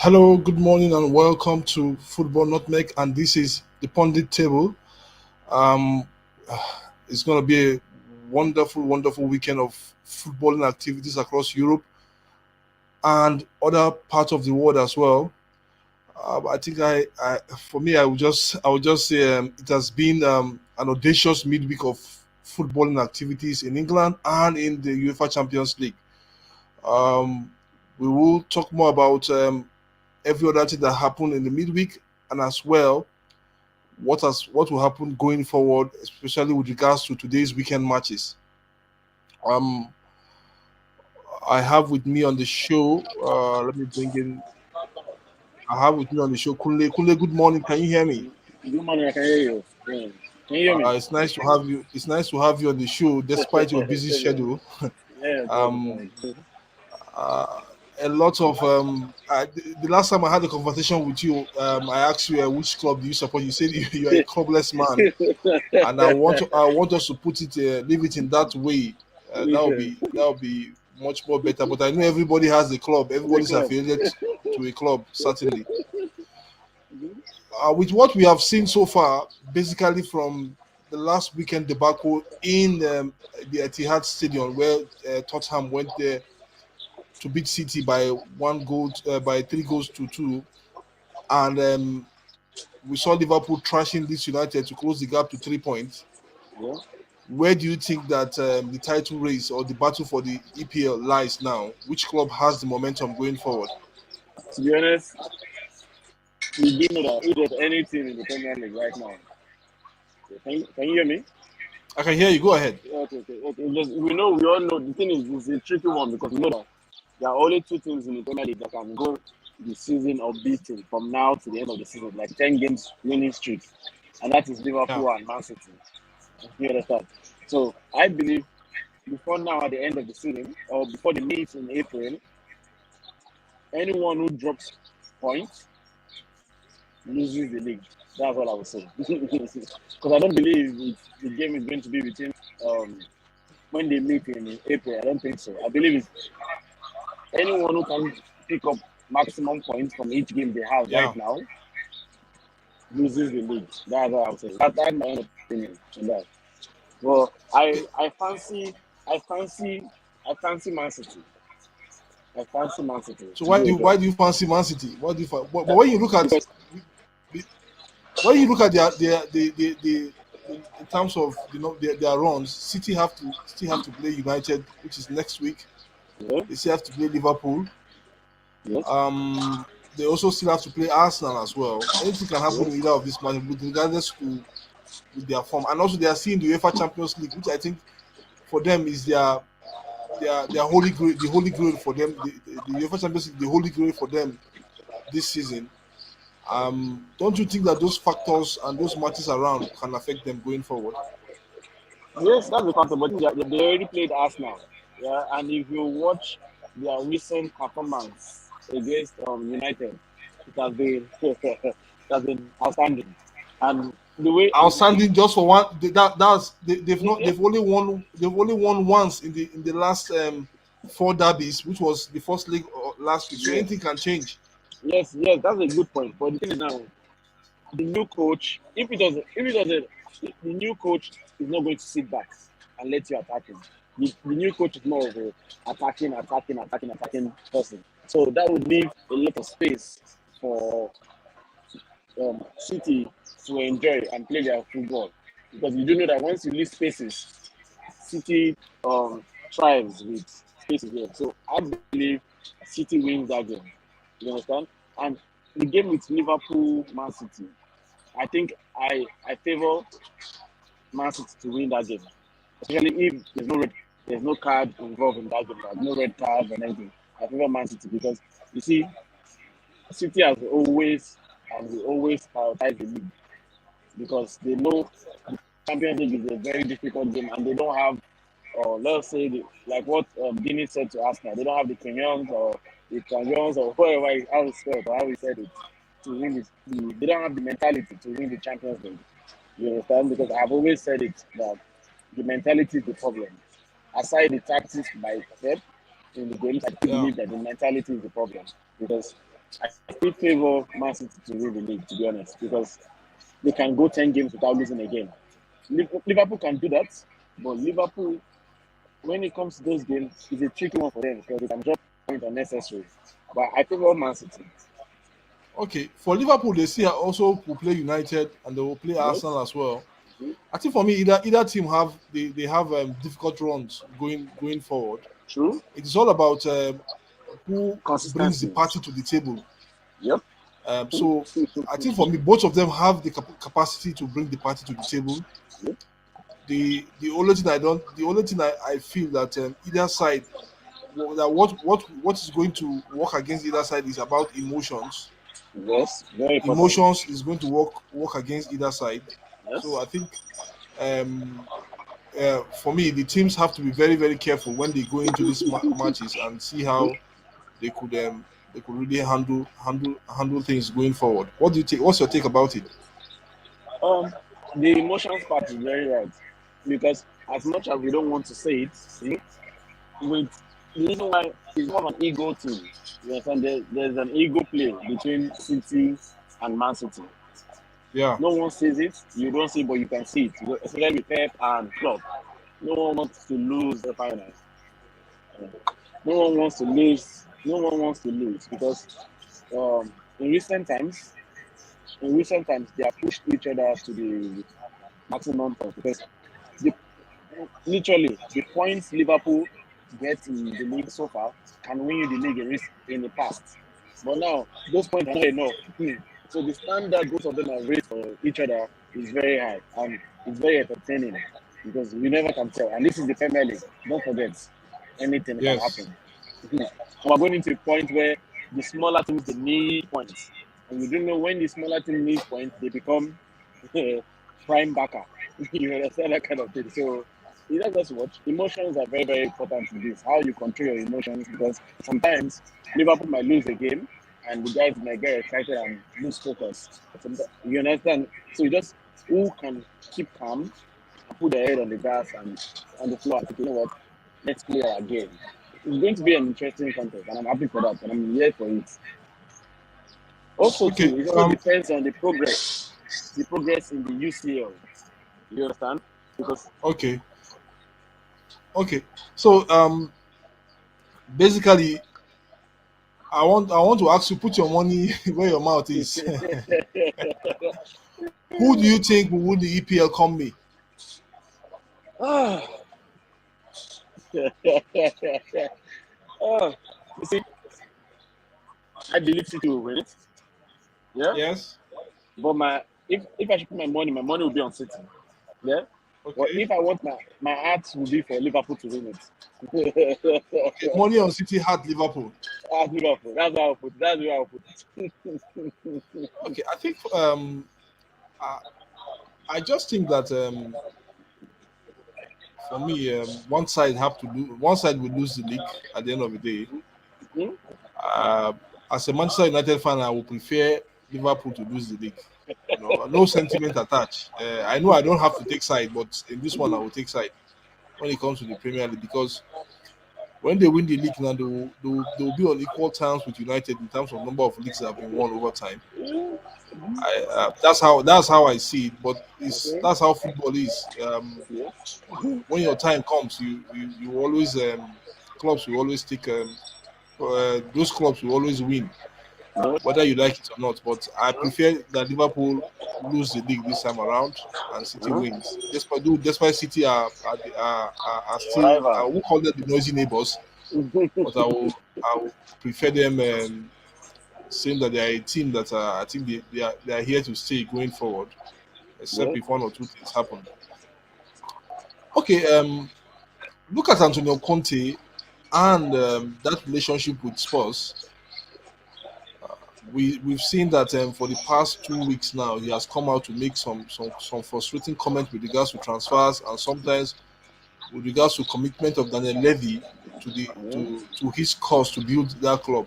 Hello, good morning, and welcome to Football Nutmeg. And this is the Pundit Table. Um, it's going to be a wonderful, wonderful weekend of footballing activities across Europe and other parts of the world as well. I think for me, I would just say it has been an audacious midweek of footballing activities in England and in the UEFA Champions League. Um, we will talk more about every other thing that happened in the midweek, and as well what will happen going forward, especially with regards to today's weekend matches. Um, I have with me on the show. Let me bring in. I have with me on the show Kunle. Kunle, good morning. Can you hear me? Good morning, I can hear you. Yeah. Can you hear me? It's nice to have you. It's nice to have you on the show, despite your busy schedule. Yeah, Um, uh, a lot of the last time I had a conversation with you, I asked you which club do you support. You said you are a clubless man, and I want us to put it leave it in that way. That would be much more better. But I know everybody has a club. The Everybody's club. affiliated to a club, certainly. With what we have seen so far, basically from the last weekend debacle in the Etihad Stadium, where Tottenham went there to beat City by by 3 goals to two, and we saw Liverpool trashing this United to close the gap to 3 points. Yeah. Where do you think that the title race or the battle for the EPL lies now? Which club has the momentum going forward? To be honest, we do know that if there's any team in the Premier League right now, can you hear me? I can hear you. Go ahead. Okay. We all know the thing is it's a tricky one because we know that there are only two teams in the Premier League that can go the season unbeaten from now to the end of the season, like 10 games winning streak, and that is Yeah. Liverpool and Man City. You understand? So I believe before now at the end of the season or before the meet in April, anyone who drops points loses the league. That's what I would say. Because I don't believe the game is going to be between when they meet in April. I don't think so. I believe it's anyone who can pick up maximum points from each game they have right Yeah. now loses the league. That's what I would say. That's my own opinion on that. Well, I fancy Man City. I fancy Man City So to be why okay. do you fancy Man City? But when you look at Because when you look at the in terms of their runs, City have to still have to play United, which is next week. yeah, They still have to play Liverpool. yes, Um, they also still have to play Arsenal as well. Anything can happen in yes, either of these matches, with regardless to with their form. And also they are seeing the UEFA Champions League, which I think for them is their holy grail, the holy grail for them. The UEFA Champions League, the holy grail for them this season. Don't you think that those factors and those matches around can affect them going forward? yes. That's the factor. But they already played Arsenal. Yeah, and if you watch their recent performance against United, it has been it has been outstanding. And the way Outstanding just for one. yeah, They've only won once in the last four derbies, which was the first league last week. So yeah, anything can change. yes, that's a good point. But the thing is now, the new coach, if the new coach is not going to sit back and let you attack him. The new coach is more of a attacking person. So that would leave a lot of space for City to enjoy and play their football. Because you do know that once you leave spaces, City thrives with spaces there. So I believe City wins that game. You understand? And the game with Liverpool, Man City, I think I favor Man City to win that game, especially if there's no card involved in that game, like no red card or anything. I favor Man City because you see, City has always and will always prioritize the league because they know the Champions League is a very difficult game and they don't have, or let's say, like what Guinea said to Arsenal, they don't have the Kenyans or the Kenyans or whoever how he spelled or how he said it to win it. They don't have the mentality to win the Champions League. You understand? Because I've always said it that the mentality is the problem. Aside the tactics by Pep in the games, I still Yeah. believe that the mentality is the problem because I still favor Man City to win the league, to be honest, because they can go 10 games without losing a game. Liverpool can do that, but Liverpool, when it comes to those games, it's a tricky one for them because they can drop points unnecessary. But I favor Man City. Okay, for Liverpool, they see also will play United and they will play Yes. Arsenal as well. Mhm. I think for me, either team have they have difficult runs going forward. True. It is all about who brings the Consistency. party to the table. Yep. So I think for me, both of them have the capacity to bring the party to the table. Yep. The only thing I feel that either side that what is going to work against either side is about emotions. Yes. Very important. Emotions is going to work against either side. So Yes. I think um, for me, the teams have to be very very careful when they go into these matches and see how they could really handle things going forward. What do you take? What's your take about it? Um, the emotions part is very right because as much as we don't want to say it, with the reason why it's more of an ego thing. You understand? There's an ego play between City and Man City. Yeah. No one sees it. You don't see, it, but you can see it. Especially with Pep and Klopp. No one wants to lose the final. No one wants to lose. No one wants to lose because um, in recent times, they have pushed each other to the maximum point because the, literally the points Liverpool get in the league so far can win you the league in the past. But now those points are not enough. So the standard both of them have raised for each other is very high and it's very entertaining because we never can tell. And this is the Premier League. Don't forget, anything can Yes. happen. We're going into a point where the smaller teams they need points. And you don't know when the smaller team needs points, they become prime backer. You understand that kind of thing. So you don't just watch. Emotions are very, very important in this. How you control your emotions because sometimes Liverpool might lose a game and the guys might get excited and lose focus. You understand? So you just who can keep calm and put their head on the gas and on the floor and think, you know what, let's play our game. It's going to be an interesting contest and I'm happy for that and I'm here for it. Also, Okay. too, it also depends on the progress in the UCL. You understand? Because Okay. Okay. So basically, I want to ask you put your money where your mouth is. Who do you think will win the EPL come May? ah, you see, I believe City will win it. Yeah, Yes. but if I should put my money will be on City. Yeah, but Okay. if I want my heart will be for Liverpool to win it. Okay. Money on City had Liverpool. Liverpool. That's how I put it. That's the way I put it. Okay. I think I, I just think that for me one side will lose the league at the end of the day. Hmm? Uh, as a Manchester United fan, I would prefer Liverpool to lose the league. No sentiment attached. I know I don't have to take side, but in this one, I will take side when it comes to the Premier League because when they win the league now, they will be on equal terms with United in terms of number of leagues that have been won over time. That's how I see it. But it's Okay. that's how football is. Yeah. When your time comes, you always clubs will always take those clubs will always win, Yeah. whether you like it or not. But I prefer that Liverpool lose the league this time around and City Huh? wins. Despite City are still I Rival. won't call them the noisy neighbors, but I will prefer them saying that they are a team that I think they are here to stay going forward, except Yeah. if one or two things happen. Okay, look at Antonio Conte and that relationship with Spurs. We've seen that for the past 2 weeks now, he has come out to make some frustrating comments with regards to transfers and sometimes with regards to commitment of Daniel Levy Yeah. to his cause to build that club.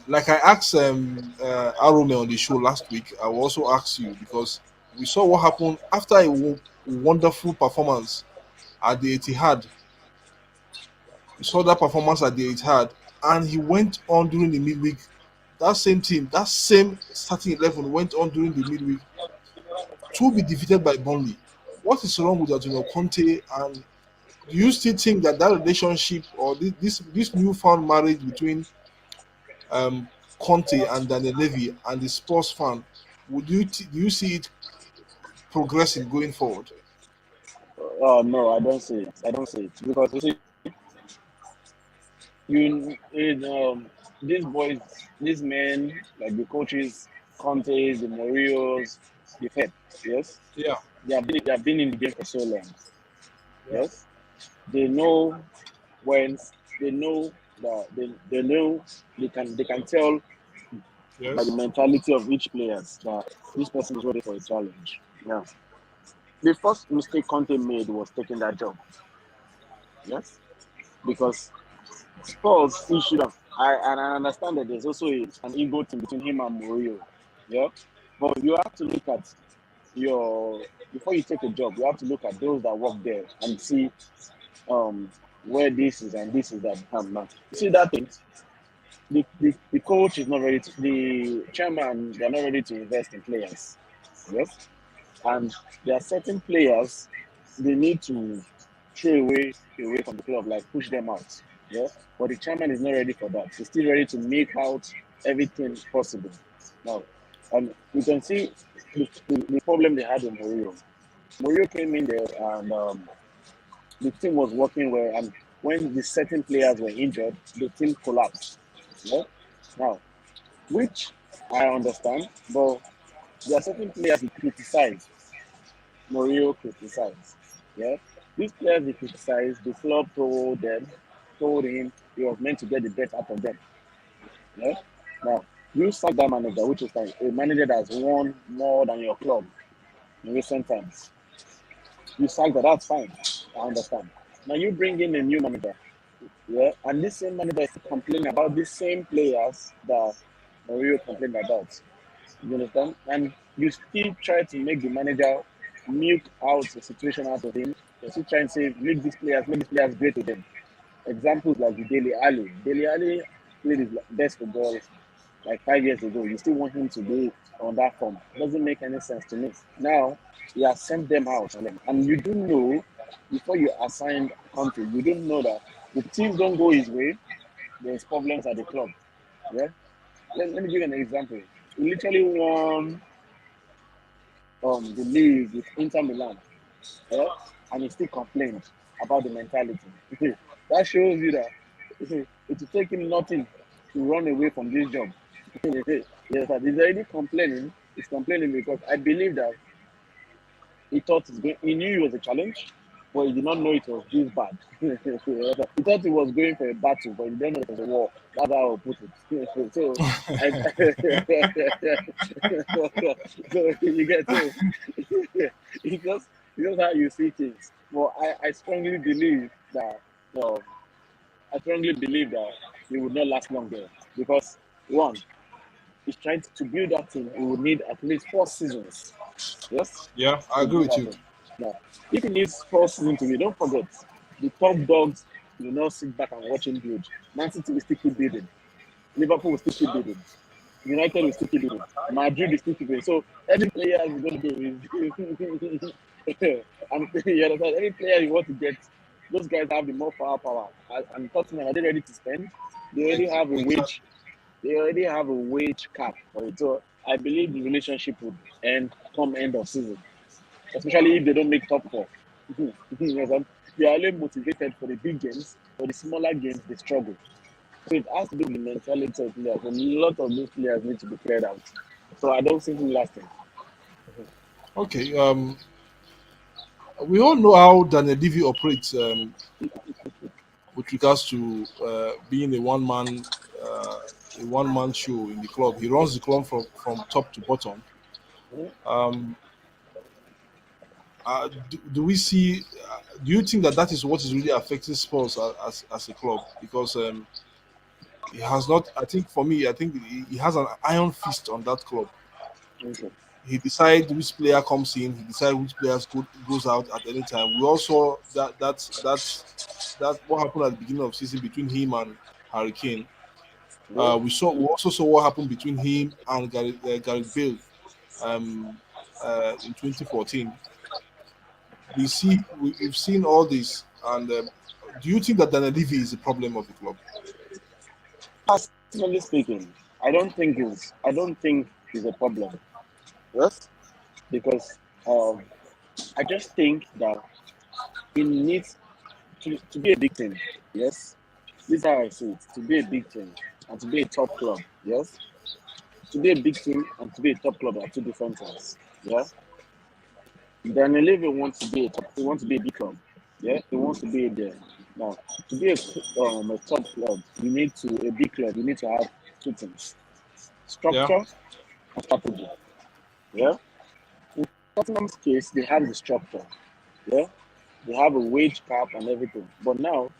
Like I asked Arome on the show last week, I will also ask you because we saw what happened after a wonderful performance at the Etihad. We saw that performance at the Etihad. and he went on during the midweek. That same team, that same starting 11 went on during the midweek to be defeated by Burnley. What is wrong with Antonio Conte? And do you still think that relationship or this newfound marriage between um, Conte and Daniel Levy and the Spurs fan, do you see it progressing going forward? Oh no, I don't see it. I don't see it because you see, you in these boys, these men like the coaches, Contes, the Mourinho's, the Fed, yes, Yeah, they have been in the game for so long, yeah, yes. They know when they know that they know they can tell by the yes, mentality of each players that this person is ready for a challenge. Now, the first mistake Conte made was taking that job. Yes, because Spurs he should have. I understand that there's also an ego thing between him and Mourinho. Yeah, but you have to look at your before you take a job. You have to look at those that work there and see um where this is and this is that now. You see that thing. The coach is not ready to, the chairman they're not ready to invest in players. Yes, and there are certain players they need to throw away from the club, like push them out. Yeah, but the chairman is not ready for that. He's still ready to make out everything possible. Now, and you can see the problem they had with Mourinho. Mourinho came in there and the team was working well, and when the certain players were injured, the team collapsed. Yeah? Now, which I understand, but there are certain players he criticized. Mourinho criticized. Yeah, these players he criticized, the club told him he was meant to get the best out of them. Yeah. Now, you sack that manager, which is like a manager that's won more than your club in recent times. You sack that, that's fine. I understand. Now you bring in a new manager. Yeah, and this same manager is complaining about the same players that Mourinho complained about. You understand? And you still try to make the manager milk out the situation out of him. You still try and say, make these players great again. Examples like the Dele Ali. Dele Ali played his best football like 5 years ago. You still want him to be on that form. Doesn't make any sense to me. Now, he has sent them out. And you do know, before you assign country, you don't know that if things don't go his way, there's problems at the club. Yeah? Let me give you an example. He literally won the league with Inter Milan, yeah? And he still complained about the mentality. That shows you that it will take him nothing to run away from this job. Yes, sir. He's already complaining. He's complaining because I believe that he knew it was a challenge, but he did not know it was this bad. Yes, sir. He thought he was going for a battle, but he didn't know it was a war. That's how I'll put it. So, I, so you get so it's just how you see things. Well, I strongly believe that um, he would not last long there because one, he's trying to build that team. He would need at least 4 seasons. Yes, yeah, I to agree build with that you. team. Now, if he needs 4 seasons to be, don't forget the top dogs will not sit back and watch him build. Man City will still keep building. Liverpool will still keep building. United will still keep building. Madrid will still keep building. So every player is going to do is and you understand, every player you want to get, those guys have the more power. And Tottenham, are they ready to spend? They already have a Exactly. wage. They already have a wage cap for it. So I believe the relationship would end come end of season, especially if they don't make top four. You understand? They are only motivated for the big games. For the smaller games, they struggle. So it has to do with the mentality of players. And a lot of those players need to be cleared out. So I don't think it lasting. Okay. We all know how Daniel Levy operates with regards to being uh, a one man show in the club. He runs the club from top to bottom. Um, do we see? Do you think that that is what is really affecting Spurs as a club? Because he has not. I think for me, I think he has an iron fist on that club. Okay. He decides which player comes in. He decides which players goes out at any time. We also that what happened at the beginning of season between him and Harry Kane. Yeah. We also saw what happened between him and Gareth Bale um, in 2014. We've seen all this, and do you think that Daniel Levy is the problem of the club? Personally speaking, I don't think it's a problem. Yes, because I just think that he needs to be a big team. Yes, this is how I see it. To be a big team and to be a top club. Yes, to be a big team and to be a top club are two different things. Yeah, Daniel Levy wants to be he wants to be a big club. Yeah, he wants to be there. Now, to be a top club, a big club. You need to have two things: Yeah, structure and strategy. Yeah. In Tottenham's case, they have the structure. Yeah. They have a wage cap and everything. But now,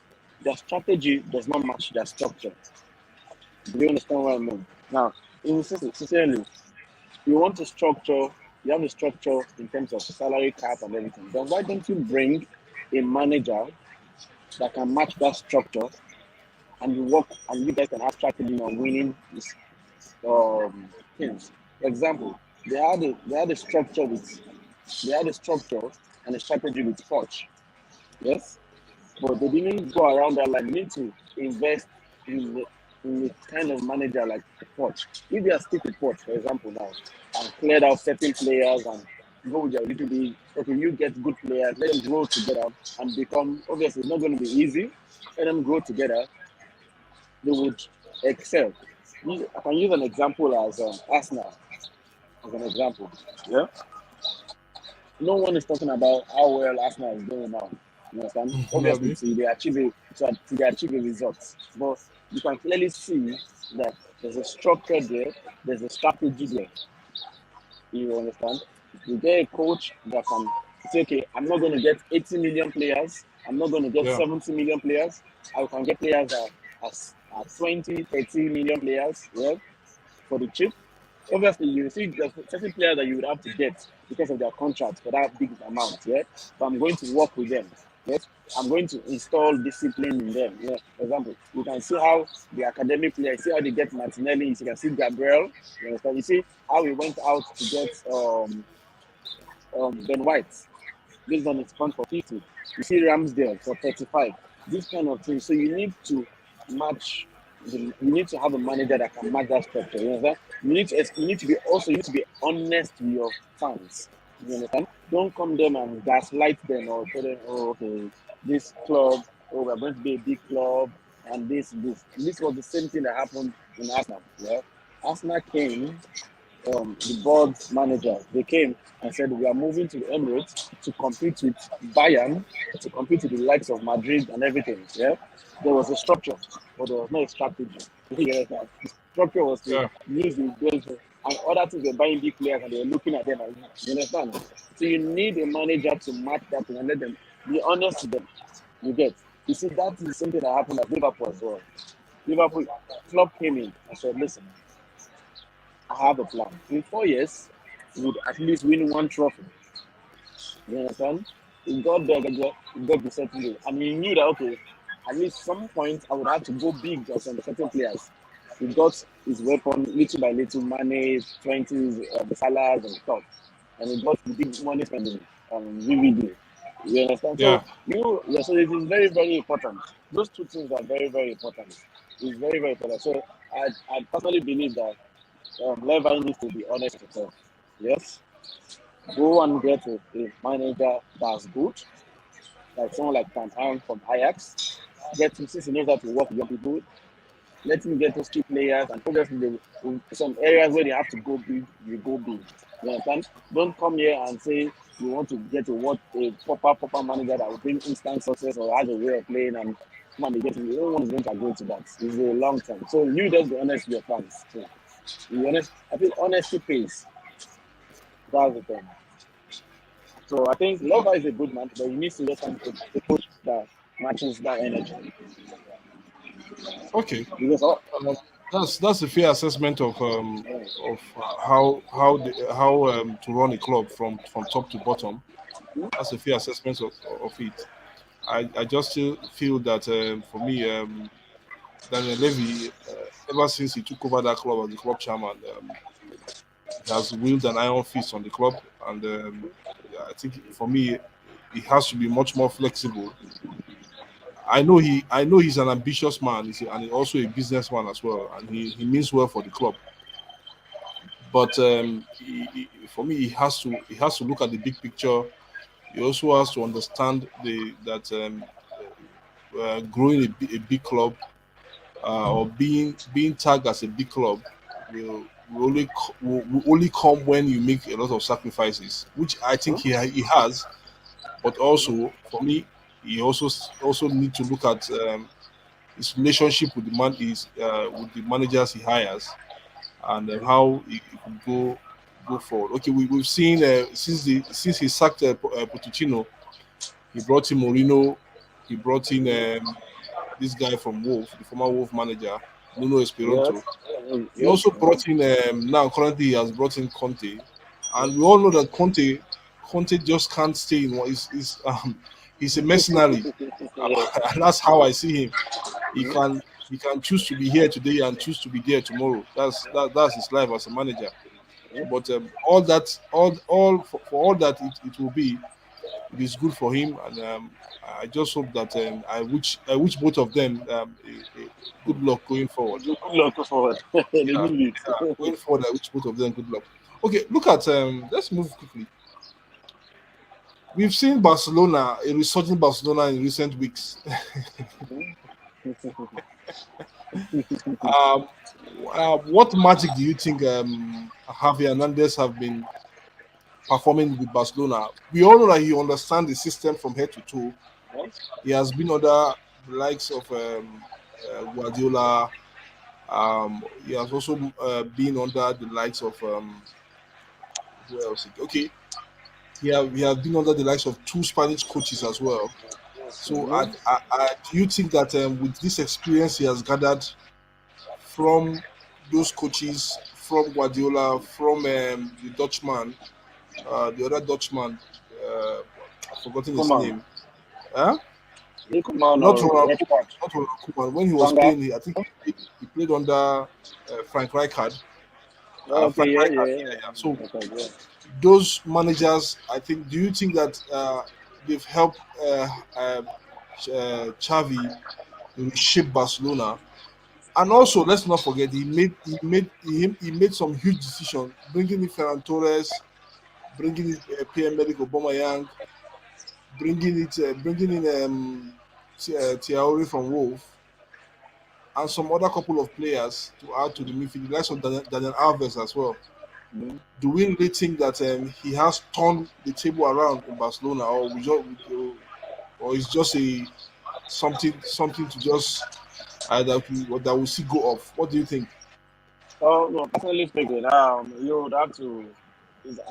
their strategy does not match their structure. Do you understand what I mean? Now, sincerely, you want to structure, you have a structure in terms of salary cap and everything. Then why don't you bring a manager that can match that structure and you work and you guys can have strategy on winning this things. For example, they had a structure and a strategy with coach. Yes, but they didn't go around that line. You need to invest in in a kind of manager like a coach. If they are stick with coach, for example, now and cleared out certain players and go with your little bit. Okay, you get good players, let them grow together and become. Obviously, it's not going to be easy. Let them grow together. They would excel. I can use an example as Arsenal as an example. Yeah, no one is talking about how well Arsenal is doing now. You understand? Obviously, maybe. till they achieve a result, but you can clearly see that there's a structure there, there's a strategy there. You understand? You get a coach that can say, okay, I'm not going to get 80 million players. I'm not going to get Yeah, 70 million players. I can get players that are 20, 30 million players, yeah, for the cheap. Obviously, you see there's certain players that you would have to get because of their contract for that big amount, yeah. But I'm going to work with them. Yes, I'm going to install discipline in them. Yeah. For example, you can see how the academic players, see how they get Martinelli, you can see Gabriel, you understand? You see how he went out to get Ben White based on his contract for 50. You see Ramsdale for 35. This kind of thing. So you need to match. You need to have a manager that can match that structure. You understand? You need to be honest with your fans. You understand? Don't come them and gaslight them or tell them, oh, okay, this club, oh, we're going to be a big club, and this. This was the same thing that happened in Arsenal. Yeah, Arsenal came the board manager, they came and said, we are moving to the Emirates to compete with Bayern, to compete with the likes of Madrid and everything. Yeah, there was a structure, but there was no strategy. You get that? The structure was to yeah, use the Belgium and other things were buying big players and they were looking at them. And, you understand? So you need a manager to match that thing and let them be honest with them. You get? You see, that is the same thing that happened at Liverpool as well. Liverpool, Klopp came in and said, listen, I have a plan. In 4 years, we would at least win one trophy. You understand? He got there, he got the certain way. And he knew that, okay, at least some point I would have to go big on some certain players. He got his weapon little by little, money, 20s, the Salahs and stuff. And he got the big money spending vividly. You understand? yeah. Yeah, so it is very, very important. Those two things are very, very important. It's very, very important. So I personally believe that Levi needs to be honest with himself. Yes, go and get a manager that's good, like someone like Van from Ajax. Get him since he knows how to work with young people. Let him get those key players, and obviously, in some areas where they have to go big, you go big. You understand? Don't come here and say you want to get a proper manager that will bring instant success or has a way of playing and come and be getting. No one is going to agree to that. It's a long term. So you just be honest with your fans. So, be honest. I think honesty pays. That's the thing. So I think Lover is a good man, but you need to get a coach that matches that energy. Okay. Because all, Um, that's a fair assessment of how to run a club from top to bottom. That's a fair assessment of it. I just still feel that for me Daniel Levy, ever since he took over that club as the club chairman, he has wielded an iron fist on the club, and yeah, I think for me, he has to be much more flexible. I know he's an ambitious man, and he's also a businessman as well, and he means well for the club. But for me, he has to look at the big picture. He also has to understand that growing a big club or being tagged as a big club will only come when you make a lot of sacrifices, which I think he has. But also for me, he also need to look at his relationship with with the managers he hires, and how he could go forward. Okay, we've seen since he sacked Pochettino, he brought in Mourinho, he brought in this guy from Wolf, the former Wolf manager, Nuno Espirito. Yes. He Yes. also brought in now currently he has brought in Conte, and we all know that Conte just can't stay in one. He's a mercenary, and that's how I see him. He can he can choose to be here today and choose to be there tomorrow. That's his life as a manager. So, but all that for all that it will be, it is good for him, and I just hope that I wish both of them good luck going forward. Good luck forward. They Yeah, need yeah, it. going forward, I wish both of them good luck. Okay, look at let's move quickly. We've seen Barcelona, a resurging Barcelona in recent weeks. um, what magic do you think Javi Hernandez have been performing with Barcelona? We all know that he understands the system from head to toe. He has been under the likes of Guardiola. He has also been under the likes of who else? Okay, he has been under the likes of two Spanish coaches as well. So, do you think that with this experience he has gathered from those coaches, from Guardiola, from the other Dutchman, I've forgotten his Come on. name. Huh? Come on, Not Ronald, Rashford. not Ronald Koeman. When he was Banga. playing, I think he played under Frank Rijkaard. Okay, Frank yeah, Rijkaard, yeah, yeah, yeah. yeah. So Okay, yeah. those managers, I think. Do you think that they've helped Xavi reshape Barcelona? And also, let's not forget he made some huge decisions, bringing in Ferran Torres, bringing in Pierre-Emerick Aubameyang, bringing in Thiago from Wolf, and some other couple of players to add to the midfield, the likes of Daniel Alves as well. Mhm. Do we really think that he has turned the table around in Barcelona, or is just a something to just that will see go off? What do you think? Oh no, personally speaking, you would have to.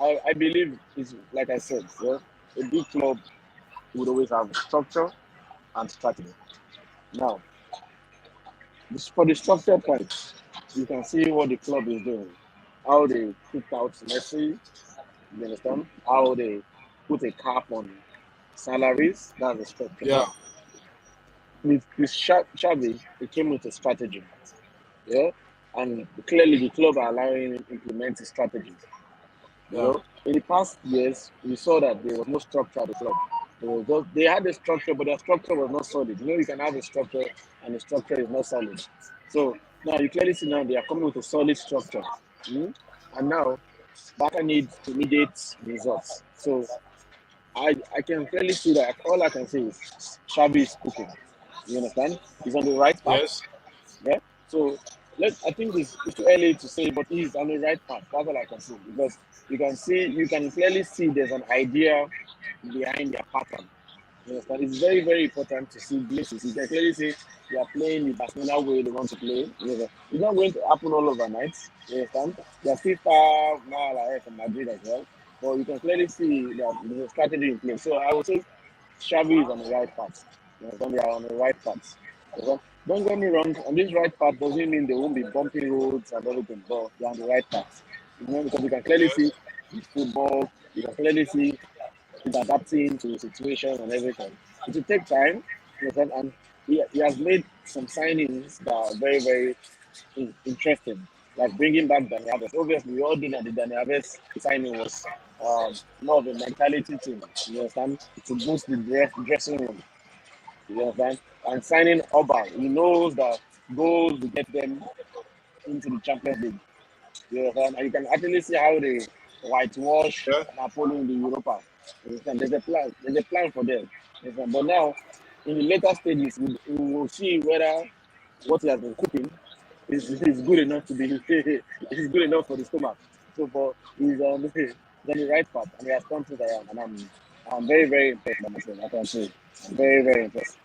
I believe it's like I said, yeah, a big club would always have structure and strategy. Now, for the structure point, you can see what the club is doing, how they kicked out Messi. You understand? How they put a cap on salaries. That's the structure. Yeah, Now, with Xavi, it came with a strategy. Yeah, and clearly the club are allowing him to implement his strategies. yeah, In the past years, we saw that there was no structure at the club. They had a structure, but their structure was not solid. You can have a structure and the structure is not solid. So now you clearly see now they are coming with a solid structure. Mm? And now Barca needs immediate results. So I can clearly see that all I can say is Xavi is cooking. You understand? He's on the right path. yes, Yeah. So I think it's too early to say, but he's on the right path. That's all I can say because you can clearly see there's an idea behind their pattern. You understand? It's very, very important to see glimpses. You can clearly see they are playing the Barcelona way they want to play. It's not going to happen all overnight. You understand? They are still far mile ahead from Madrid as well. But you can clearly see that there's a strategy in place. So I would say Xavi is on the right path. You understand? They are on the right path. You understand? Don't get me wrong, on this right path doesn't mean they won't be bumping roads and everything, but they're on the right path. Because you can clearly see yes, with football, you can clearly see is adapting to the situation and everything. It will take time, you understand? And he has made some signings that are very, very interesting. Like bringing back Dani Alves. Obviously, we all know that the Dani Alves signing was more of a mentality thing. You understand? To boost the dressing room. You understand? And signing Oba, he knows that goals will get them into the Champions League. You understand? And you can actually see how they whitewash Yeah. Napoli in the Europa. You understand? There's a plan. There's a plan for them. You understand? But now, in the later stages, we will see whether what he has been cooking is good enough to be is good enough for the stomach. So for he's on the right path and he has come to the end and I'm very, very impressed by myself, I can say. I'm very, very impressed.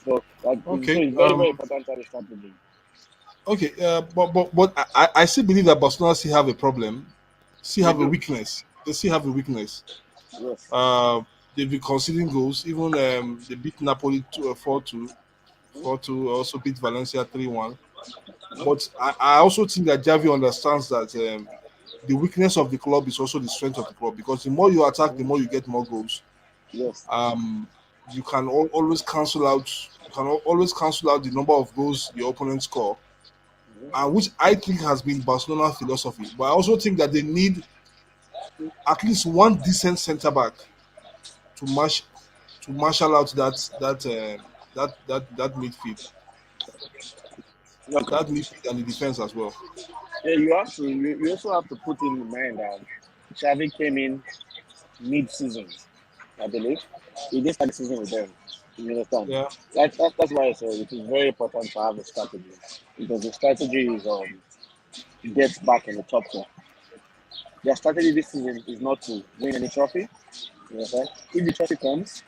So so Okay. it's very, very important to have a strategy. Okay. But I still believe that Barcelona still have a problem. Still They have a do. weakness. They still have a weakness. Yes. Uh, they've been conceding goals. Even they beat Napoli 4-2. 4-2. Also beat Valencia 3-1. But I also think that Javi understands that the weakness of the club is also the strength of the club because the more you attack, the more you get more goals. Yes. Um, you can always cancel out. You can always cancel out the number of goals your opponent score, and which I think has been Barcelona philosophy. But I also think that they need at least one decent centre back to mash to marshal out that midfield, Okay. and the defense as well. Yeah, you also have to put in mind that Xavi came in mid-season, I believe. He didn't start the season with them. You understand? Yeah. That's why I say it is very important to have a strategy because the strategy is get back in the top four. Their strategy this season is not to win any trophy. You understand? If the trophy comes,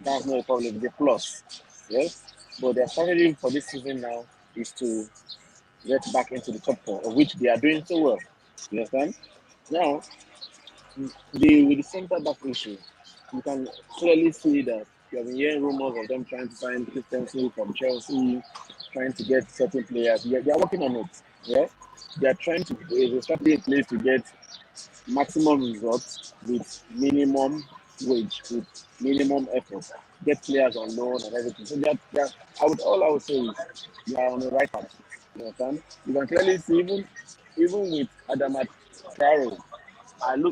that's not a problem. It's a plus. Yes? But their strategy for this season now is to get back into the top four, of which they are doing so well. You understand? Now, with the centre back issue, you can clearly see that you have been hearing rumors of them trying to sign Christensen from Chelsea, trying to get certain players. Yeah, they are working on it. Yeah, they are trying to. There's a strategy in place to get maximum results with minimum wage, with minimum effort. Get players on loan and everything. So that all I would say is you are on the right path. You understand? You can clearly see even with Adama Traore,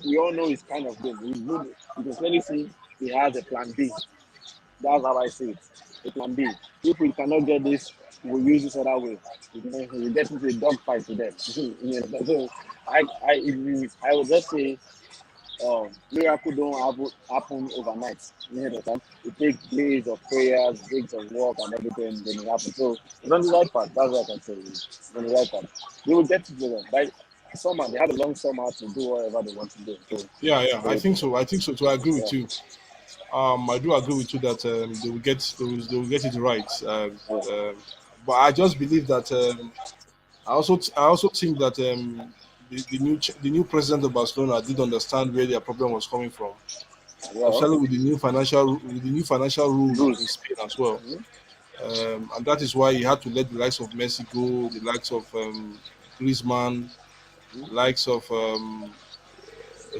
we all know his kind of game. He's good. You can clearly see he has a plan B. That's how I see it. A plan B. If we cannot get this, we'll use this other way. We get into a dogfight with them. You know, so I would just say miracle don't happen overnight. You understand? It takes days of prayers, days of work, and everything. Then it happens. So it's on the right path. That's what I can say. It's on the right path. They will get to them. By summer, they have a long summer to do whatever they want to do. So Yeah, yeah, I they, think so. I think so too. I agree with yeah, you. I do agree with you that they will get it right. yeah. But I just believe that I also think that the new president of Barcelona did understand where their problem was coming from, Well, especially with the new financial rules in Bruce. Spain as well. Mhm. And that is why he had to let the likes of Messi go, the likes of Griezmann, the likes of a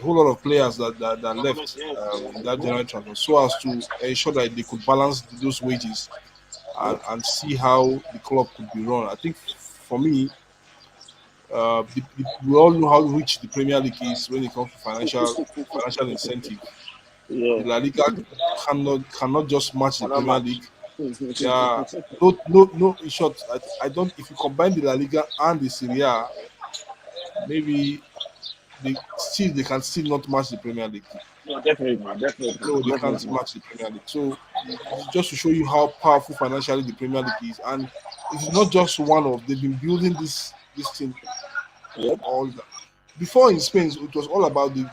whole lot of players that left Yes, in that mhm. January transfer, so as to ensure that they could balance those wages Yep. and see how the club could be run. I think for me, we all know how rich the Premier League is when it comes to financial incentive. Yeah. The La Liga cannot just match the Cannot Premier match. League. Yeah, no. In short, I don't. If you combine the La Liga and the Serie A, maybe they can still not match the Premier League. No, definitely, No, they can't definitely. match the Premier League. So it's just to show you how powerful financially the Premier League is, and it's not just one of. They've been building this thing Yep. all the, before in Spain. It was all about the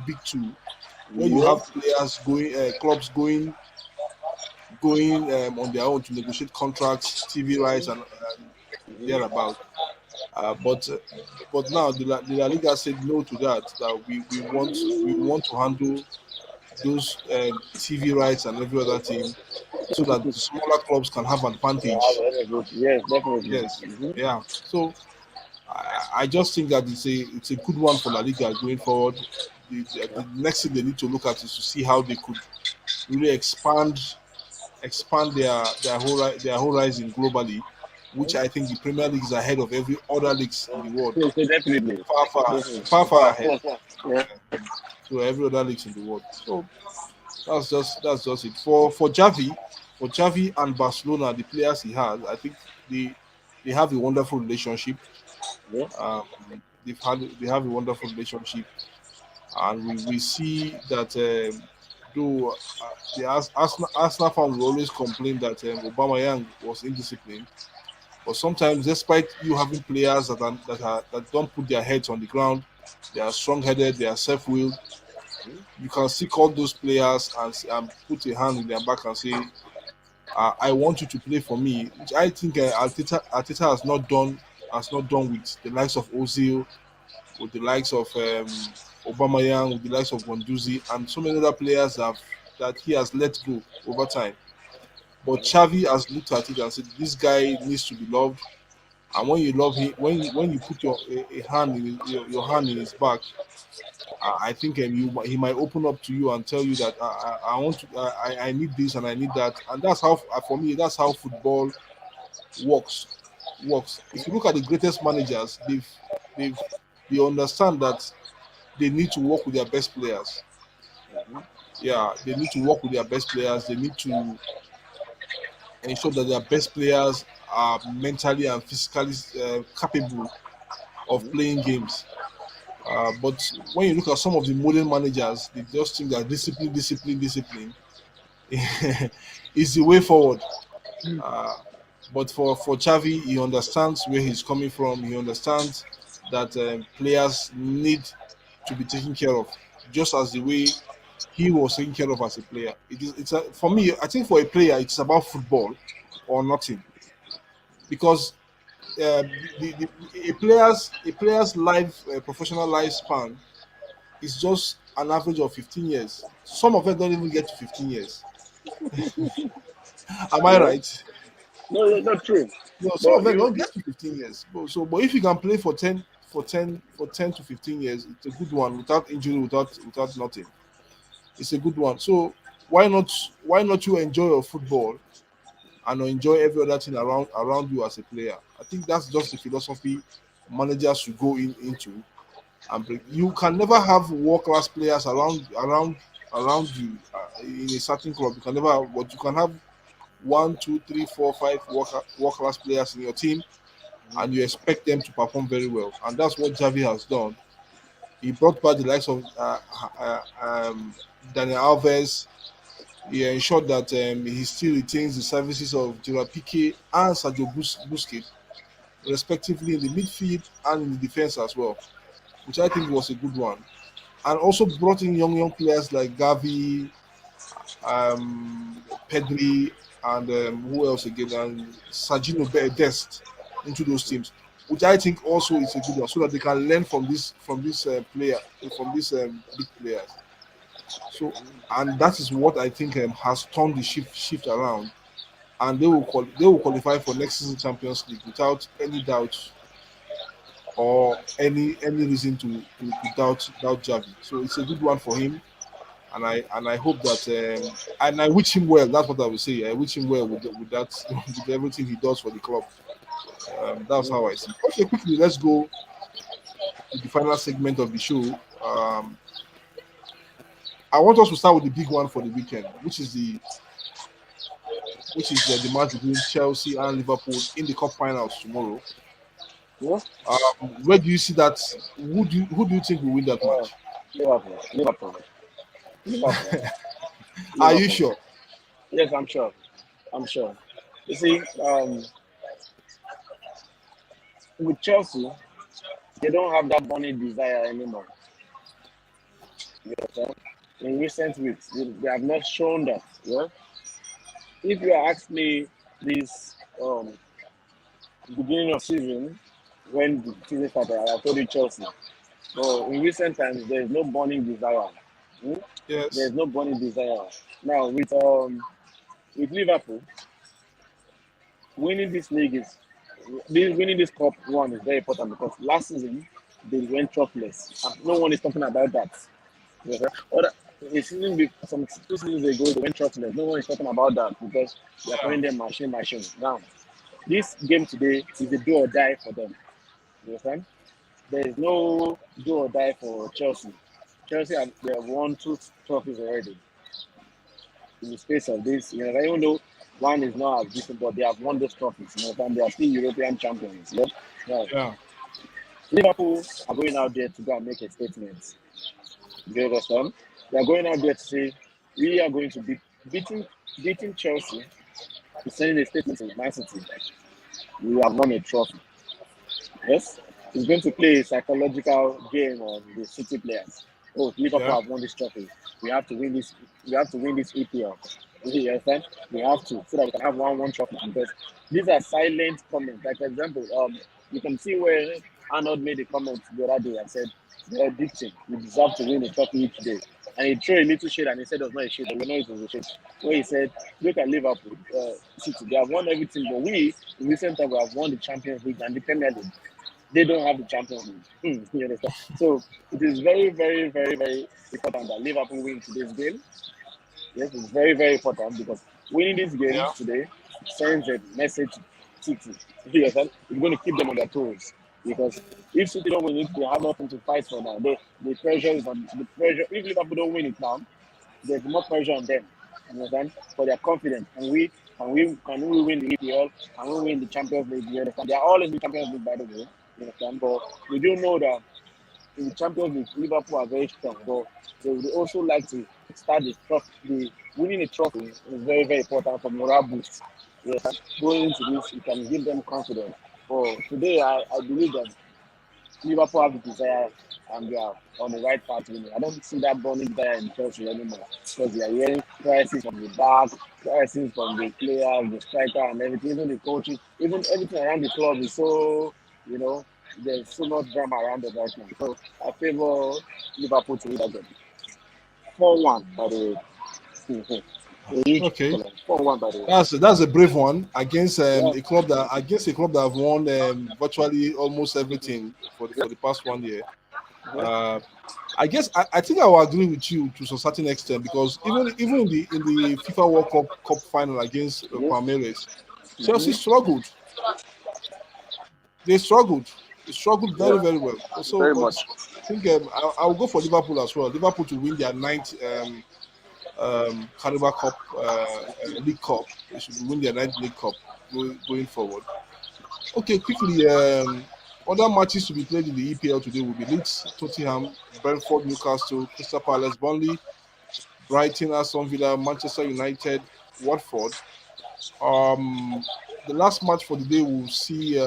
big two, where you Yep. have players going, clubs going on their own to negotiate contracts, TV rights, and thereabout. Uh, but uh, but now the La Liga said no to that. That we want to handle those TV rights and every other thing, so that the smaller clubs can have an Yeah, have advantage. any good. Yes, definitely. Yes, yeah. So I just think that it's a good one for La Liga going forward. The next thing they need to look at is to see how they could really expand expand their horizon globally, which I think the Premier League is ahead of every other leagues in the world, So definitely. far ahead. Yeah. So every other leagues in the world. So that's just it for Javi and Barcelona, the players he has. I think they have a wonderful relationship. Yeah. They have a wonderful relationship, and we see that though the Arsenal fans will always complain that Obama Young was indisciplined, but sometimes despite you having players that don't put their heads on the ground, they are strong-headed, they are self-willed. You can still call those players and put a hand in their back and say, "I want you to play for me," which I think Arteta has not done with the likes of Ozil, with the likes of Aubameyang, with the likes of Guendouzi, and so many other players that he has let go over time. But Xavi has looked at it and said, "This guy needs to be loved." And when you love him, when you put a hand in your hand in his back, I think he might open up to you and tell you that I want to, I need this and I need that, and that's how for me that's how football works. If you look at the greatest managers, they've they understand that they need to work with their best players. Yeah, they need to work with their best players. They need to ensure that their best players are mentally and physically capable of playing games. But when you look at some of the modern managers, they just think that discipline is the way forward. Uh, but for Xavi, he understands where he's coming from. He understands that players need to be taken care of, just as the way he was taken care of as a player. For me. I think for a player, it's about football or nothing, because a player's life professional lifespan is just an average of 15 years. Some of them don't even get to 15 years. Am I Yeah. right? No, it's not true. No, some of But them don't get to 15 years. But if you can play for ten to 15 years, it's a good one without injury, without nothing. It's a good one. So why not you enjoy your football and enjoy every other thing around you as a player? I think that's just the philosophy managers should go into and bring. You can never have world class players around you in a certain club. You can never have, but you can have one, two, three, four, five world class players in your team, and you expect them to perform very well. And that's what Javi has done. He brought back the likes of Daniel Alves. He ensured that he still retains the services of Gerard Piqué and Sergio Busquets, respectively in the midfield and in the defense as well, which I think was a good one. And also brought in young players like Gavi, Pedri, and who else again, and Sergino Dest into those teams, which I think also is a good one, so that they can learn from these big players. So, and that is what I think has turned the shift around, and they will qualify for next season Champions League without any doubt or any reason to doubt Javi. So it's a good one for him, and I hope that and I wish him well. That's what I would say. I wish him well with that with everything he does for the club. That's how I see. Okay, quickly let's go to the final segment of the show. I want us to start with the big one for the weekend, which is the match between Chelsea and Liverpool in the cup finals tomorrow. yeah. Where do you see that? Who do you think will win that Uh, match? Liverpool. Liverpool. Liverpool. Are you Liverpool. sure? Yes, I'm sure. I'm sure. You see, with Chelsea, they don't have that burning desire anymore. You understand? In recent weeks, they have not shown that. Yeah. If you ask me this beginning of season, when the season started, I told you Chelsea. But in recent times, there is no burning desire. Hmm? There Yes. is no burning desire. Now with Liverpool, winning this league is winning this cup one is very important because last season they went troughless. And no one is talking about that. Yeah. It's even some 2 seasons ago they went trophyless. No one is talking about that because they are calling them machine. Now, this game today is a do or die for them. You understand? There is no do or die for Chelsea. They have won 2 trophies already in the space of this. You know, even though one is not as decent, but they have won those trophies. You know, and they are still European champions. Yep. Right. Yeah. Liverpool are going out there to go and make a statement. You understand? They are going out there to say we are going to be beating Chelsea. Is sending a statement to Man City. We have won a trophy. Yes, it's going to play a psychological game on the City players. Oh, Liverpool Yeah. have won this trophy. We have to win this. We have to win this EPL. You understand? We have to so that we can have one trophy because these are silent comments. Like for example, you can see where Arnold made a comment the other day and said, "They're addicting. We deserve to win a trophy each day." And he threw a little shade and he said it was not a shade. We know it was a shade. Where he said, "Look at Liverpool, City. They have won everything, but we in recent time we have won the Champions League and the Premier League. They don't have the Champions League." You understand? So it is very, very, very, very important that Liverpool win today's game. Yes, it's very, very important because winning this game Yeah. today sends a message to City. You understand? It's going to keep them on their toes because if City don't win it, they have nothing to fight for now. The pressure is on the pressure. If Liverpool don't win it now, there's more pressure on them. You understand? For their confidence. Can we win the EPL? Can we win the Champions League? You understand? They are all in the Champions League, by the way. You understand? But we do know that in the Champions League, Liverpool are very strong, but they would also like to start the trophy. The winning a trophy is very, very important for morale boost. Yes, going into this, it can give them confidence. But today, I believe that Liverpool have the desire and they are on the right path to winning. I don't see that burning desire in Chelsea anymore because they are hearing crisis from the back, crisis from the players, the striker, and everything, even the coaches, even everything around the club is so, you know, there's so much drama around the right now. So I favor Liverpool to win that game. 4-1, by the way. A huge Okay. 4-1, by the way. That's a brave one against Yeah. a club that have won virtually almost everything for the past 1 year. Uh, I think I will agree with you to some certain extent because even in the FIFA World Cup final against Yes. Palmeiras, Chelsea Mm-hmm. struggled. They struggled. They struggled very, Yeah. very well. So, Very but much. I think I will go for Liverpool as well. Liverpool to win their ninth Carabao Cup League Cup. They should win their ninth League Cup going forward. Okay, quickly. Other matches to be played in the EPL today will be Leeds, Tottenham, Brentford, Newcastle, Crystal Palace, Burnley, Brighton, Aston Villa, Manchester United, Watford. Um, the last match for the day will see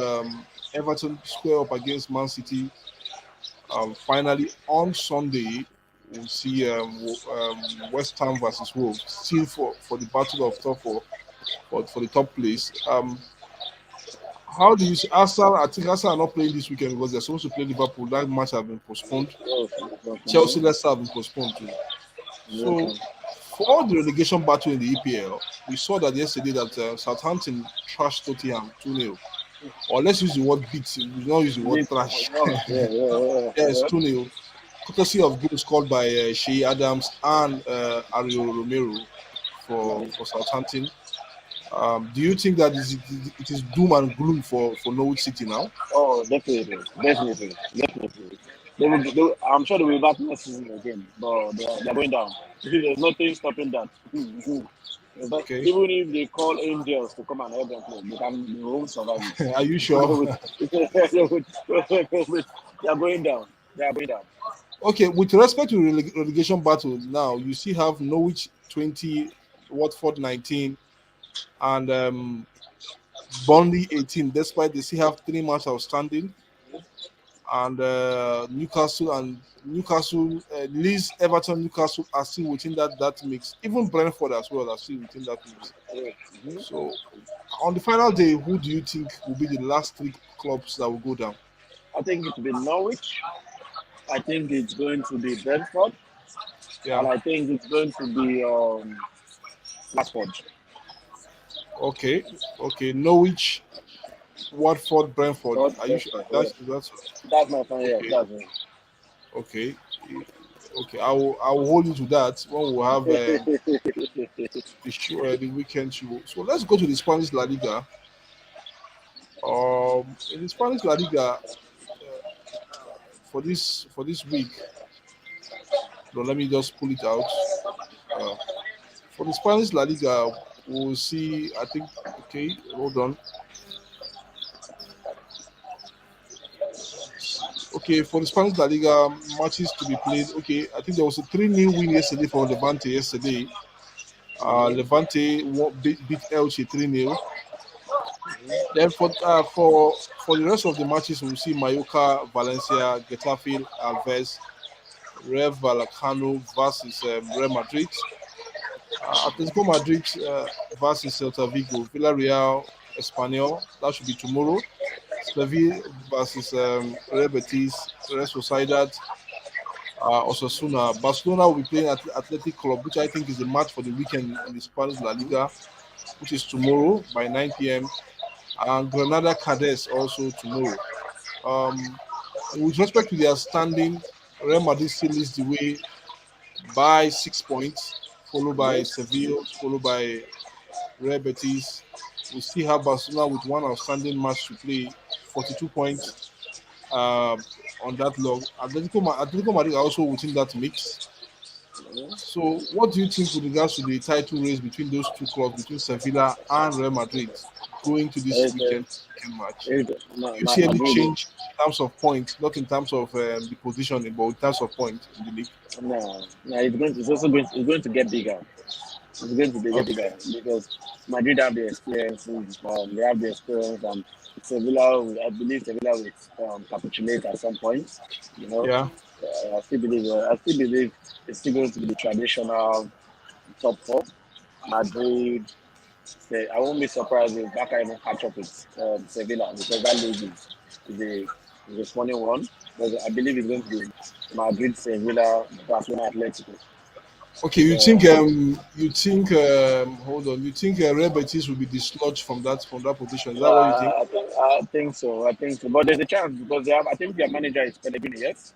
Everton square up against Man City. Finally, on Sunday, we'll see West Ham versus Wolves, still for the battle of top for the top place. How do you see Arsenal? I think Arsenal are not playing this weekend because they're supposed to play Liverpool. That match have been postponed. Chelsea, Leicester have been postponed too. So, Okay. for the relegation battle in the EPL, we saw that yesterday that Southampton trashed Tottenham 2-0. Or let's use the word beat. We don't use the word trash. Yes, Yeah. 2-0. Courtesy of goals scored by Shea Adams and Ario Romero for Southampton. Do you think that it is doom and gloom for Norwich City now? Oh, definitely. I'm sure they will be back next season again, but they're going down. There's nothing stopping that. But Okay. even if they call angels to come and help them play, they won't survive it. Are you They sure? are going down. They are going down. Okay, with respect to relegation battle, now you still have Norwich 20, Watford 19, and Burnley 18. Despite they still have 3 matches outstanding, and Leeds, Everton, Newcastle are still within that mix. Even Brentford as well are still within that mix. Mhm. So, on the final day, who do you think will be the last 3 clubs that will go down? I think it will be Norwich. I think it's going to be Brentford, Yeah. and I think it's going to be Watford. Okay. Okay. Norwich, Watford, Brentford. Are you sure? Yeah. That's That's my final. Yeah, okay. that's it. Okay. Okay, I will hold you to that when we have the show, the weekend show. So let's go to the Spanish La Liga. In the Spanish La Liga for this week, no, let me just pull it out. Uh, for the Spanish La Liga, we'll see. I think. Okay, hold on. Okay, for the Spanish La Liga matches to be played. Okay, I think there was a 3-0 win yesterday for Levante. Yesterday, Levante beat Elche 3-0. Then for the rest of the matches, we'll see Mallorca, Valencia, Getafe, Alves, Real Vallecano versus Real Madrid, Atletico Madrid versus Celta Vigo, Villarreal, Espanyol. That should be tomorrow. Sevilla versus Real Betis, Real Sociedad, Osasuna. Barcelona will be playing at Athletic Club, which I think is a match for the weekend in the Spanish La Liga, which is tomorrow by 9 p.m. And Granada Cadiz also tomorrow. With respect to their standing, Real Madrid still leads the way by 6 points, followed by Sevilla, followed by Real Betis. We still have Barcelona with one outstanding match to play, 42 points on that log. Atletico Madrid are also within that mix. So, what do you think with regards to the title race between those two clubs, between Sevilla and Real Madrid, going to this weekend match? Do you see any change in terms of points, not in terms of the positioning, but in terms of points in the league? No, it's going to get bigger. It's going to get bigger because Madrid have the experience. They have the experience, and Sevilla, I believe Sevilla will capitulate at some point. You know, Yeah. I still believe it's still going to be the traditional top four. Madrid. I won't be surprised if Barca even catch up with Sevilla because that league is a funny one. But I believe it's going to be Madrid, Sevilla, Barcelona, Atletico. Okay, hold on, you think Real Betis will be dislodged from that position? Is that what you think? I think so. I think so. But there's a chance because they have. I think their manager is Pellegrini. Yes.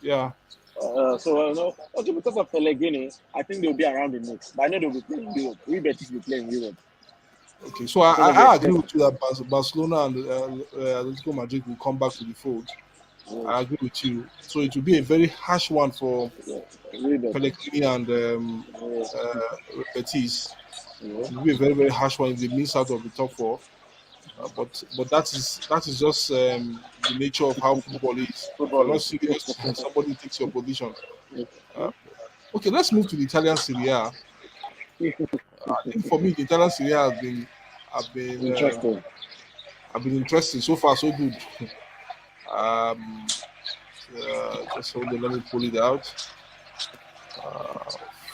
Yeah. Also because of Pellegrini, I think they'll be around the mix. But I know they'll be playing in Europe. Real Betis will play in Europe. Okay, so Because of I the agree with you that Barcelona and Atletico Madrid will come back to the fold. I agree with you. So it will be a very harsh one for Pellegrini and Betis. It will be a very, very harsh one if they miss out of the top four. But that is just the nature of how football is. If you're not serious, somebody takes your position. Okay, let's move to the Italian Serie A. I think for me, the Italian Serie A have been interesting. Interesting so far, so good. Just hold on, let me pull it out.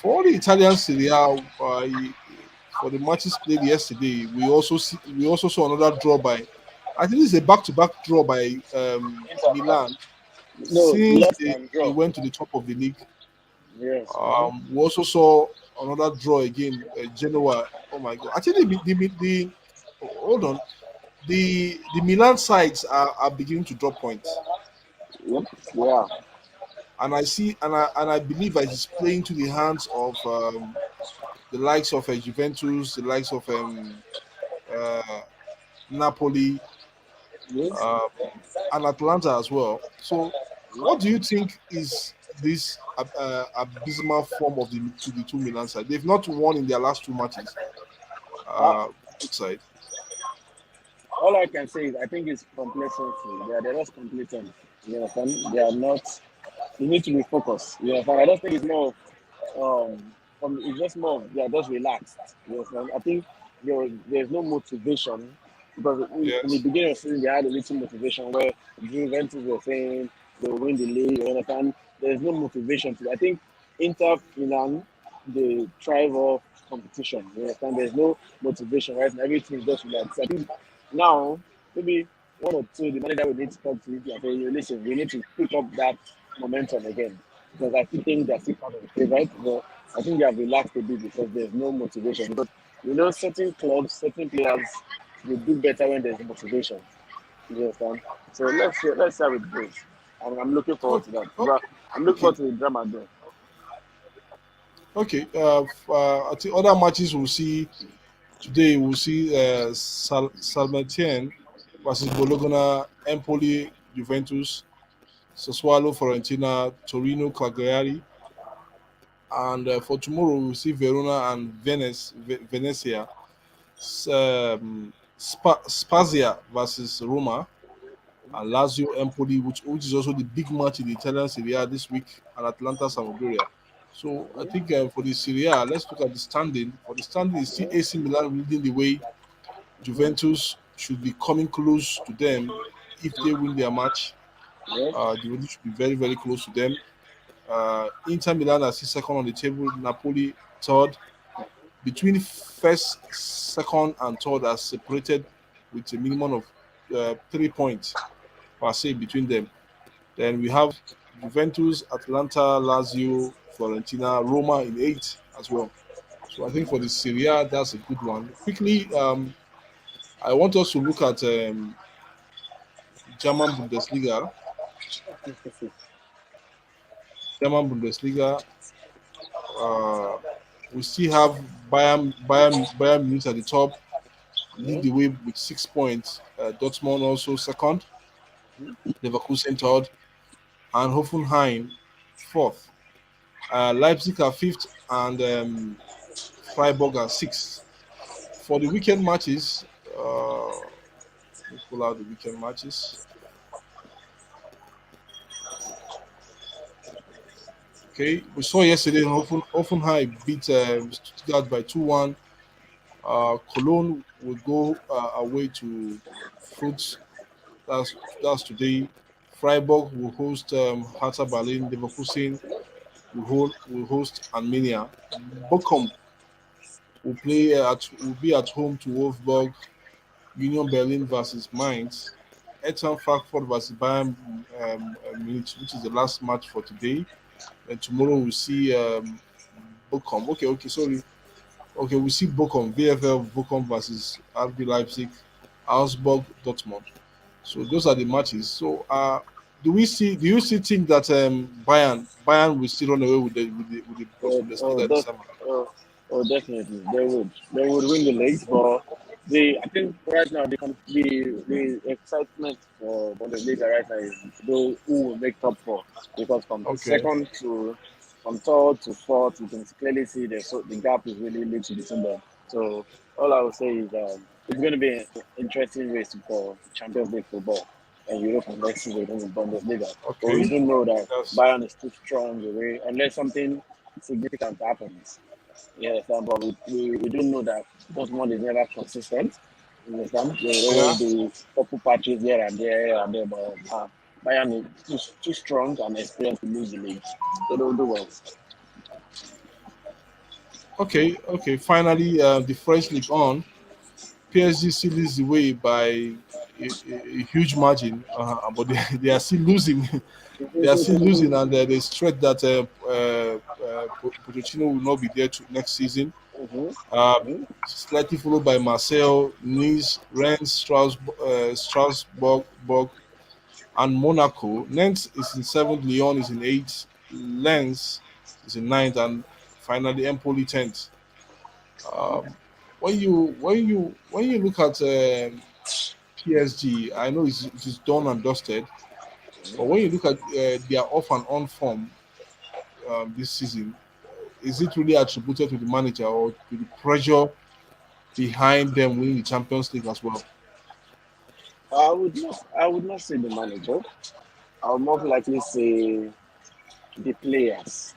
For the Italian Serie A, for the matches played yesterday, we also saw another draw by. I think it's a back-to-back draw by Milan. No, Since lost they and draw. went to the top of the league. Yes. We also saw another draw again, Genoa. Oh my God! Actually, hold on, the Milan sides are beginning to drop points, Yep. Yeah. and I believe that it's playing to the hands of the likes of Juventus, the likes of uh, Napoli, Yes. and Atlanta as well. So, what do you think is this abysmal form of the two Milan side? They've not won in their last two matches. Side. All I can say is I think it's complacency. They're just complacent. You understand? They are not. You need to be focused. You understand? I don't think it's more. It's just more. They are just relaxed. You understand? I think there's no motivation because in the beginning of the season they had a little motivation where Juventus were saying they will win the league. You understand? There's no motivation to. I think Inter Milan they thrive off competition. You understand? There's no motivation right now. Everything is just relaxed. I think now, maybe one or two, the manager will need to talk to you and say, listen, we need to pick up that momentum again. Because I still think they're still part of the favorite, but I think they have relaxed a bit because there's no motivation. Because, certain clubs, certain players, they do better when there's motivation. You understand? So let's see how it goes. and I'm looking forward Oh, to that. oh, But I'm looking okay, forward to the drama though. okay. I think other matches we'll see today. We'll see Salmatien versus Bologna, Empoli, Juventus, Sassuolo, Fiorentina, Torino, Cagliari, and for tomorrow we'll see Verona and Venezia, Spezia versus Roma, and Lazio Empoli, which is also the big match in the Italian Serie A this week, and Atlanta Sampdoria. So I think for the Serie A, let's look at the standing. For the standing, is still AC Milan leading the way. Juventus should be coming close to them if they win their match. Yeah. Juventus should be very, very close to them. Inter Milan are still second on the table. Napoli third. Between first, second, and third are separated with a minimum of 3 points per se between them. Then we have Juventus, Atlanta, Lazio, Fiorentina, Roma in eight as well. So I think for the Serie A, that's a good one. Quickly, I want us to look at German Bundesliga. German Bundesliga. Uh, we still have Bayern Munich at the top, lead Yeah. the way with 6 points. Dortmund also second, Leverkusen third, and Hoffenheim fourth. Leipzig are fifth, and Freiburg are sixth. For the weekend matches, let me pull out the weekend matches. Okay, we saw yesterday Hoffenheim beat Stuttgart by 2-1. Cologne will go away to Fruits. That's today. Freiburg will host Hertha Berlin. Leverkusen will host Armenia. Bochum will be at home to Wolfsburg. Union Berlin versus Mainz. Eintracht Frankfurt versus Bayern Munich, which is the last match for today. And tomorrow we'll see Bochum. Okay, sorry. Okay, we see Bochum, VfL Bochum versus RB Leipzig, Augsburg, Dortmund. So those are the matches. So do you still think that Bayern will still run away with the Bundesliga this Def, summer? oh, oh, definitely they would. They would win the league, but I think right now the excitement for Bundesliga right now is those who will make top four, because Okay. from third to fourth, you can clearly see the gap is really little between them. So all I would say is it's going to be an interesting race for Champions League football and Europe next season in the Bundesliga. But we Okay. do know that That's Bayern is too strong away unless something significant happens. You understand? But we do know that Dortmund is never consistent. You understand? There will yeah. always be couple patches here and there, but Bayern is too strong and experienced to lose the league. They don't do well. Okay. Finally, the French League on. PSG still leads the way by a huge margin, but they are still losing. They are still losing, and there's threat that Pochettino will not be there next season. Mhm, Uh, mhm, Slightly followed by Marseille, Nice, Rennes, Strasbourg, and Monaco. Nantes is in seventh, Lyon is in eighth, Lens is in ninth, and finally Empoli tenth. Um, when you look at PSG, I know it is done and dusted, but when you look at their off and on form this season, is it really attributed to the manager or to the pressure behind them winning the Champions League as well? I would not say the manager. I would more likely say the players.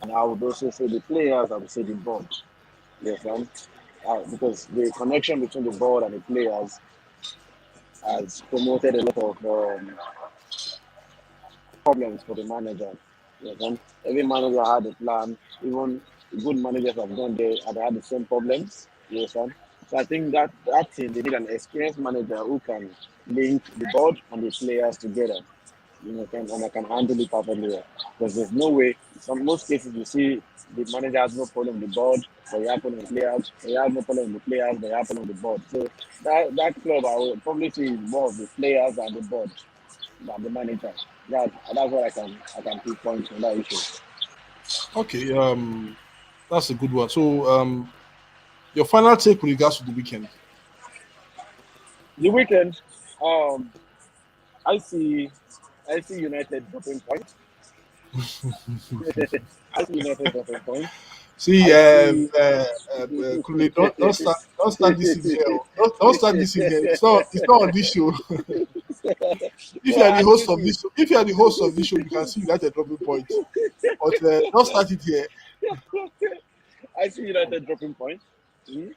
And I would also say the players, I would say the board. Yes, because the connection between the board and the players has promoted a lot of problems for the manager. Yes, every manager had a plan. Even the good managers have gone there and had the same problems. Yes, so I think that team they need an experienced manager who can link the board and the players together. And I can handle it perfectly well. Because there's no way. Some most cases you see the manager has no problem with the board, but you have problem with the players. Or you have no problem with the players, but you have problem with the board. So that club I would probably say is more of the players and the board. than the manager. That's what I can pinpoint on that issue. Okay, that's a good one. So, your final take with regards to the weekend. The weekend, um, I see I see United dropping points. I see United dropping points. See, I see. Kunle, don't start this in here. Don't start this in here. It's not on this show. If No, you are the I host still of see. this, if you are the host of this show, you can see United dropping points. But don't start it here. I see United dropping points. Mhm.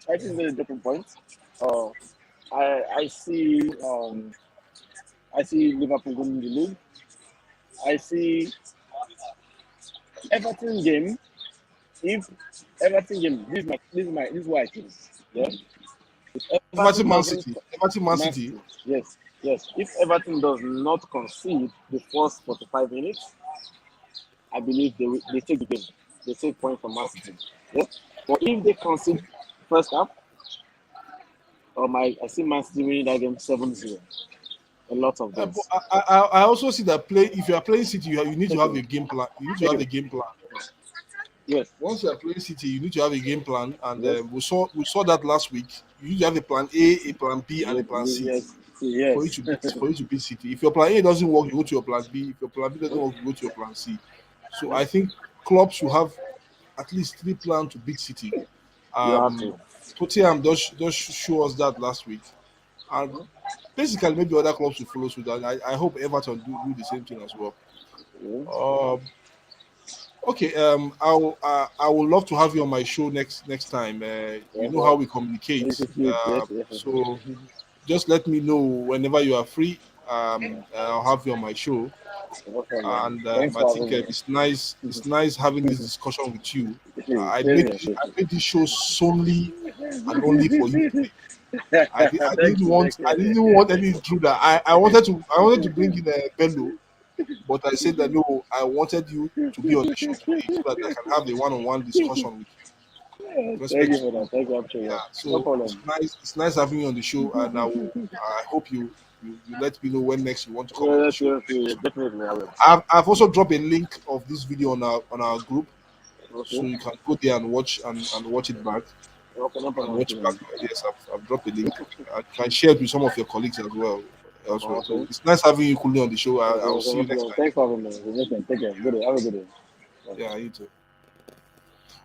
I see United dropping points. Uh, I I see um I see Liverpool winning the league. I see Everton game. If Everton game, this is what I think. Yeah. If Everton, Everton Man doesn't City. Everton, Man Man City. City, yes, yes. If Everton does not concede the first 45 minutes, I believe they take the game. They take point from Man Okay. City. Yeah. But if they concede first half, I see Man City winning that game 7-0. A lot of But goals. I also see that play. If you are playing City, you need to Take have it. a game plan. You need to Take have it. a game plan. Yes. Once you are playing City, you need to have a game plan, and Yes. we saw that last week. You need to have a plan A, a plan B, and a Yes. plan C for you Yes. to beat City. If your plan A doesn't work, you go to your plan B. If your plan B doesn't work, you go to your plan C. So I think Klopp should have at least three plans to beat City. You have to. Tottenham does show us that last week, and basically maybe other clubs will follow suit. And I hope Everton do the same thing as well. Yes. Um, Okay, I would love to have you on my show next time. You Yes. know how we communicate, Yes. Yes. Yes. so just let me know whenever you are free. I'll have you on my show, No problem. and Thanks I for think having me. it's nice. It's nice having this discussion with you. I Seriously. made this show solely and only for you today. Thank you. Thank I you. didn't want any intruder. I wanted to bring in a Bello, but I said that no, I wanted you to be on the show today so that I can have a one-on-one discussion with you. Thank you Respect. for that. Thank you, Archie. Yeah. Yeah. No So it's problem. nice. It's nice having you on the show, and I hope you let me know when next you want to come on the Yes, show. yes, yes, definitely I will. I've also dropped a link of this video on our group, so Okay. you can go there and watch it back Okay, no and problem. watch it back. Yes, I've dropped a link. You can share it with some of your colleagues as well. Elsewhere. So Okay. it's nice having you coolly on the show. I'll Okay, see no you next problem. time. Thanks for having me. Take care. Good day. Have a good day. Bye. Yeah, you too.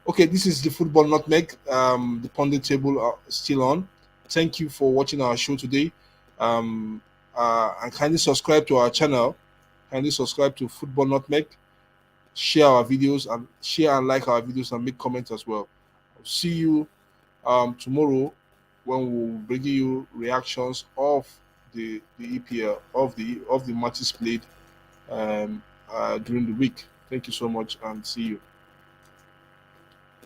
Okay, this is the Football Nutmeg. The Pundit Table are still on. Thank you for watching our show today. Um, and kindly subscribe to our channel. Kindly subscribe to Football Nutmeg. Share our videos and share and like our videos and make comments as well. I'll see you tomorrow when we'll bring you reactions of the EPL of the matches played during the week. Thank you so much and see you.